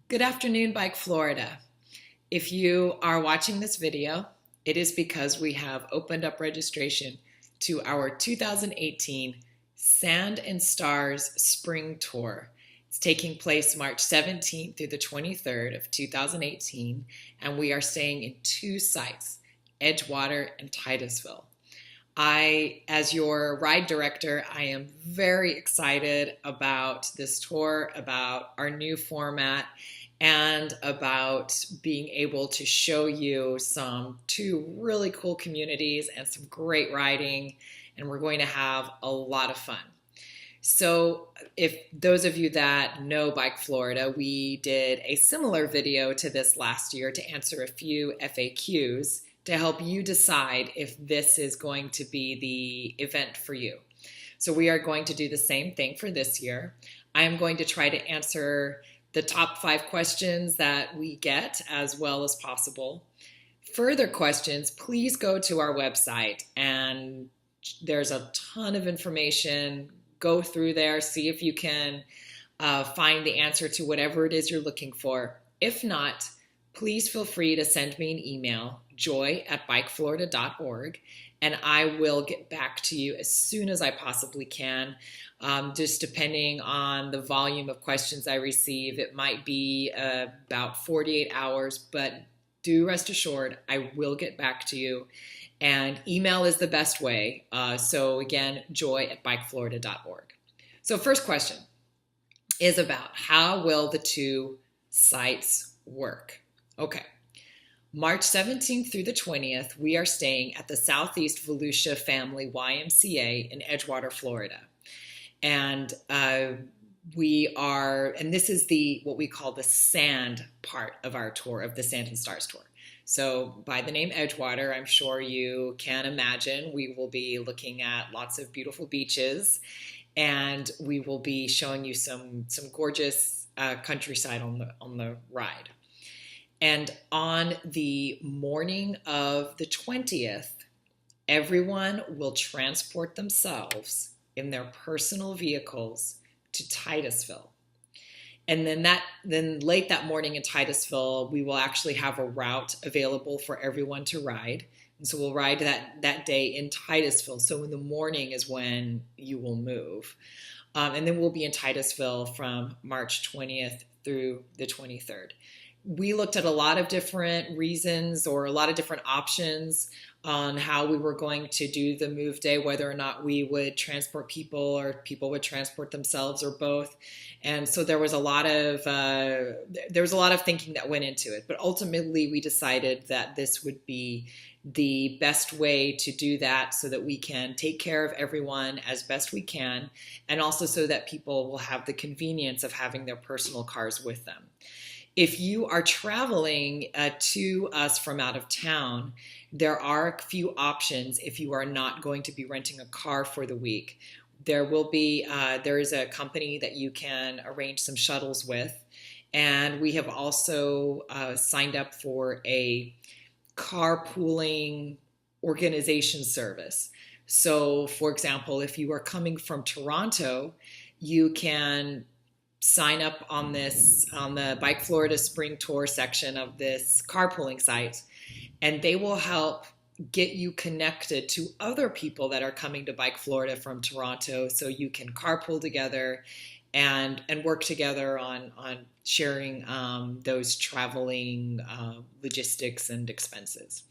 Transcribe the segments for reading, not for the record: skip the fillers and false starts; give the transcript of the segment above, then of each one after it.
Good afternoon, Bike Florida. If you are watching this video, it is because we have opened up registration to our 2018 Sand and Stars Spring Tour. It's taking place March 17th through the 23rd of 2018, and we are staying in two sites, Edgewater and Titusville. As your ride director, I am very excited about this tour, about our new format, and about being able to show you two really cool communities and some great riding, and we're going to have a lot of fun. So if those of you that know Bike Florida, we did a similar video to this last year to answer a few FAQs to help you decide if this is going to be the event for you. So we are going to do the same thing for this year. I am going to try to answer the top 5 questions that we get as well as possible. Further questions, please go to our website, and there's a ton of information. Go through there, see if you can find the answer to whatever it is you're looking for. If not, please feel free to send me an email, joy@bikeflorida.org, and I will get back to you as soon as I possibly can. Just depending on the volume of questions I receive, it might be about 48 hours, but do rest assured, I will get back to you. And email is the best way. So again, joy@bikeflorida.org. So first question is about how will the two sites work? Okay. March 17th through the 20th, we are staying at the Southeast Volusia Family YMCA in Edgewater, Florida. And and this is what we call the sand part of our tour, of the Sand and Stars tour. So by the name Edgewater, I'm sure you can imagine we will be looking at lots of beautiful beaches, and we will be showing you some gorgeous countryside on the ride. And on the morning of the 20th, everyone will transport themselves in their personal vehicles to Titusville. And then late that morning in Titusville, we will actually have a route available for everyone to ride. And so we'll ride that day in Titusville. So in the morning is when you will move. And then we'll be in Titusville from March 20th through the 23rd. We looked at a lot of different reasons or a lot of different options on how we were going to do the move day, whether or not we would transport people or people would transport themselves or both. And so there was a lot of thinking that went into it. But ultimately, we decided that this would be the best way to do that so that we can take care of everyone as best we can, and also so that people will have the convenience of having their personal cars with them. If you are traveling to us from out of town, there are a few options if you are not going to be renting a car for the week. There is a company that you can arrange some shuttles with, and we have also signed up for a carpooling organization service. So, for example, if you are coming from Toronto, you can sign up on the Bike Florida Spring Tour section of this carpooling site, and they will help get you connected to other people that are coming to Bike Florida from Toronto, so you can carpool together and work together on sharing those traveling logistics and expenses.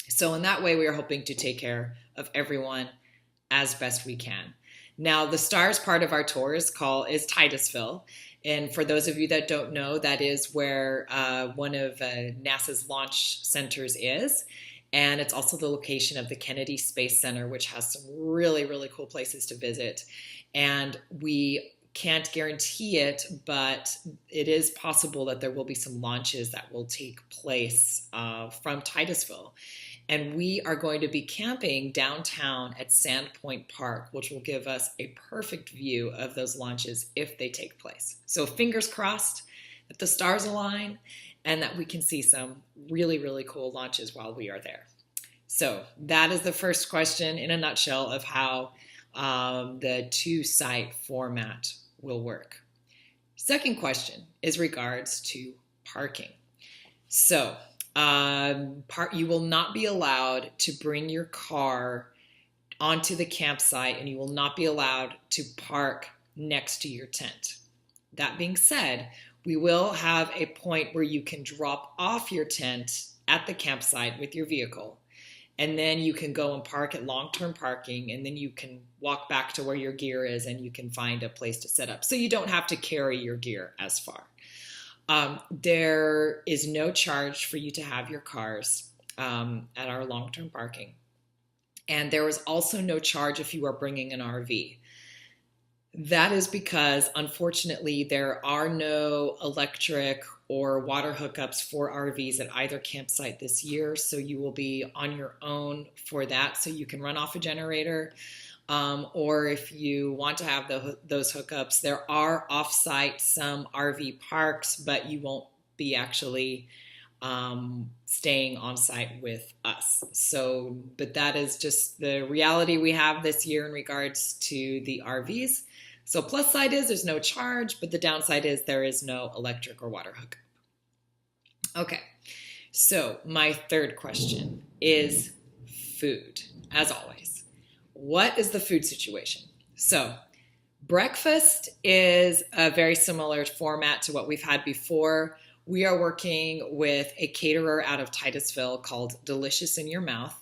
So in that way, we are hoping to take care of everyone as best we can. Now, the stars part of our tour is Titusville. And for those of you that don't know, that is where one of NASA's launch centers is. And it's also the location of the Kennedy Space Center, which has some really, really cool places to visit. And we can't guarantee it, but it is possible that there will be some launches that will take place from Titusville. And we are going to be camping downtown at Sandpoint Park, which will give us a perfect view of those launches if they take place. So fingers crossed that the stars align and that we can see some really, really cool launches while we are there. So that is the first question in a nutshell of how the two-site format will work. Second question is regards to parking. So, you will not be allowed to bring your car onto the campsite, and you will not be allowed to park next to your tent. That being said, we will have a point where you can drop off your tent at the campsite with your vehicle, and then you can go and park at long-term parking, and then you can walk back to where your gear is and you can find a place to set up. So you don't have to carry your gear as far. There is no charge for you to have your cars at our long-term parking. And there is also no charge if you are bringing an RV. That is because, unfortunately, there are no electric or water hookups for RVs at either campsite this year. So you will be on your own for that. So you can run off a generator. Or if you want to have those hookups, there are off-site some RV parks, but you won't be actually staying on site with us. So, but that is just the reality we have this year in regards to the RVs. So plus side is there's no charge, but the downside is there is no electric or water hookup. Okay, so my third question is food, as always. What is the food situation? So breakfast is a very similar format to what we've had before. We are working with a caterer out of Titusville called Delicious in Your Mouth,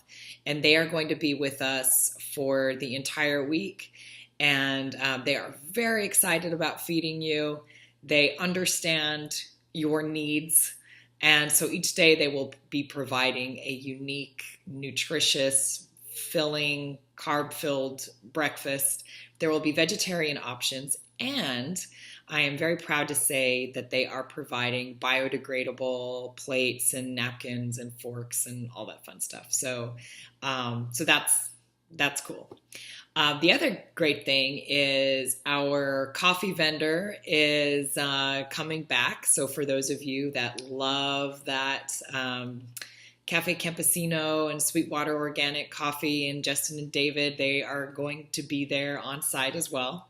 and they are going to be with us for the entire week. And they are very excited about feeding you. They understand your needs. And so each day they will be providing a unique, nutritious, filling, carb-filled breakfast. There will be vegetarian options, and I am very proud to say that they are providing biodegradable plates and napkins and forks and all that fun stuff. So that's cool. The other great thing is our coffee vendor is coming back. So for those of you that love that Cafe Campesino and Sweetwater Organic Coffee and Justin and David, they are going to be there on site as well.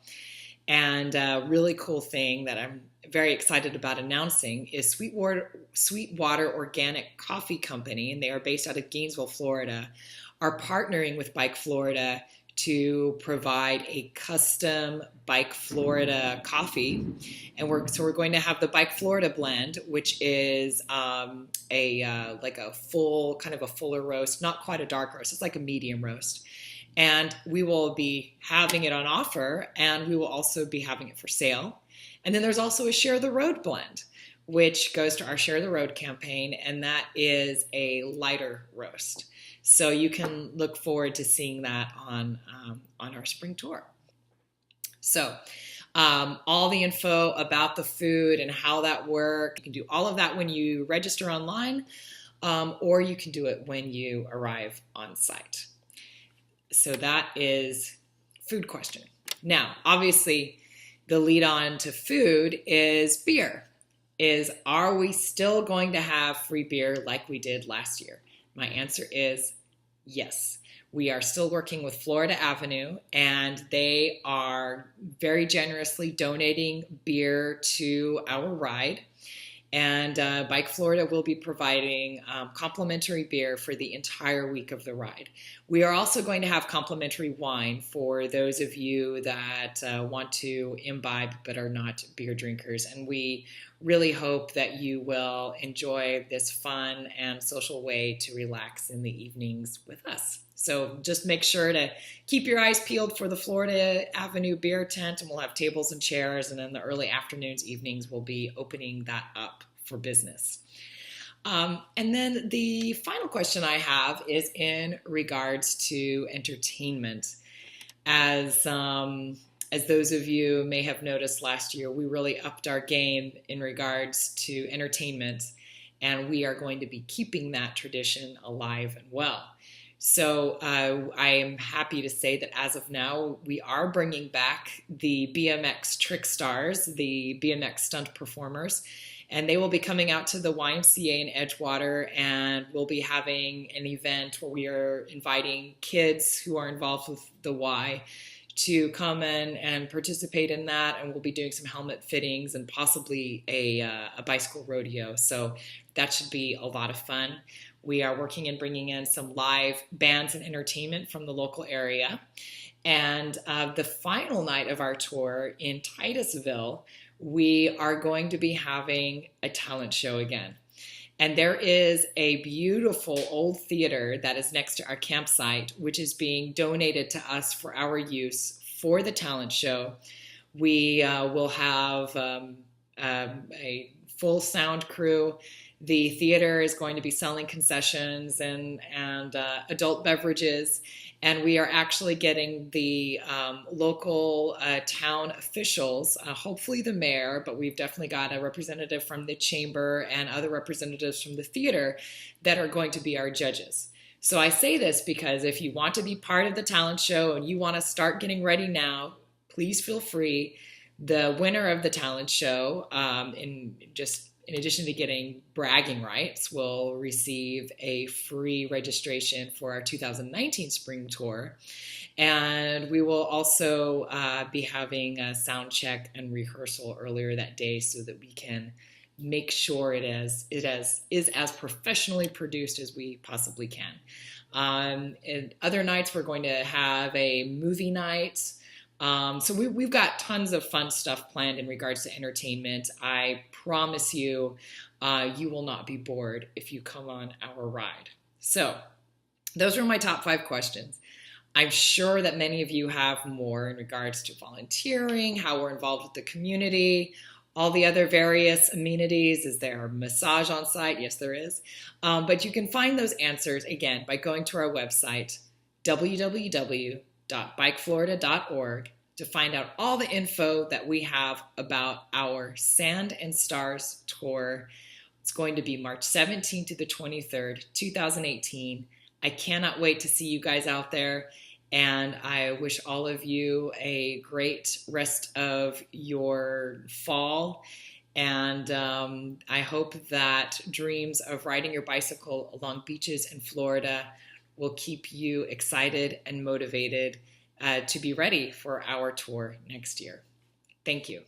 And a really cool thing that I'm very excited about announcing is Sweetwater Organic Coffee Company, and they are based out of Gainesville, Florida, are partnering with Bike Florida to provide a custom Bike Florida coffee. And we're going to have the Bike Florida blend, which is like a full, kind of a fuller roast, not quite a dark roast. It's like a medium roast. And we will be having it on offer, and we will also be having it for sale. And then there's also a Share the Road blend, which goes to our Share the Road campaign, and that is a lighter roast. So you can look forward to seeing that on our spring tour. So all the info about the food and how that works, you can do all of that when you register online, or you can do it when you arrive on site. So that is food question. Now, obviously, the lead on to food is beer. Are we still going to have free beer like we did last year? My answer is yes. We are still working with Florida Avenue, and they are very generously donating beer to our ride. And Bike Florida will be providing complimentary beer for the entire week of the ride. We are also going to have complimentary wine for those of you that want to imbibe but are not beer drinkers. And we really hope that you will enjoy this fun and social way to relax in the evenings with us. So just make sure to keep your eyes peeled for the Florida Avenue beer tent, and we'll have tables and chairs, and in the early afternoons, evenings, we'll be opening that up for business. And then the final question I have is in regards to entertainment. As those of you may have noticed last year, we really upped our game in regards to entertainment, and we are going to be keeping that tradition alive and well. So I am happy to say that as of now, we are bringing back the BMX Trick Stars, the BMX stunt performers, and they will be coming out to the YMCA in Edgewater, and we'll be having an event where we are inviting kids who are involved with the Y to come in and participate in that. And we'll be doing some helmet fittings and possibly a bicycle rodeo. So that should be a lot of fun. We are working and bringing in some live bands and entertainment from the local area. And the final night of our tour in Titusville, we are going to be having a talent show again. And there is a beautiful old theater that is next to our campsite, which is being donated to us for our use for the talent show. We will have a full sound crew. The theater is going to be selling concessions and adult beverages. And we are actually getting the local town officials, hopefully the mayor, but we've definitely got a representative from the chamber and other representatives from the theater that are going to be our judges. So I say this because if you want to be part of the talent show and you want to start getting ready now, please feel free. The winner of the talent show, in addition to getting bragging rights, will receive a free registration for our 2019 spring tour. And we will also be having a sound check and rehearsal earlier that day so that we can make sure it is as professionally produced as we possibly can. And other nights we're going to have a movie night. So we've got tons of fun stuff planned in regards to entertainment. I promise you, you will not be bored if you come on our ride. So those were my top 5 questions. I'm sure that many of you have more in regards to volunteering, how we're involved with the community, all the other various amenities. Is there a massage on site? Yes, there is. But you can find those answers, again, by going to our website, www.bikeflorida.org, to find out all the info that we have about our Sand and Stars tour. It's going to be March 17th to the 23rd, 2018. I cannot wait to see you guys out there, and I wish all of you a great rest of your fall. And I hope that dreams of riding your bicycle along beaches in Florida will keep you excited and motivated to be ready for our tour next year. Thank you.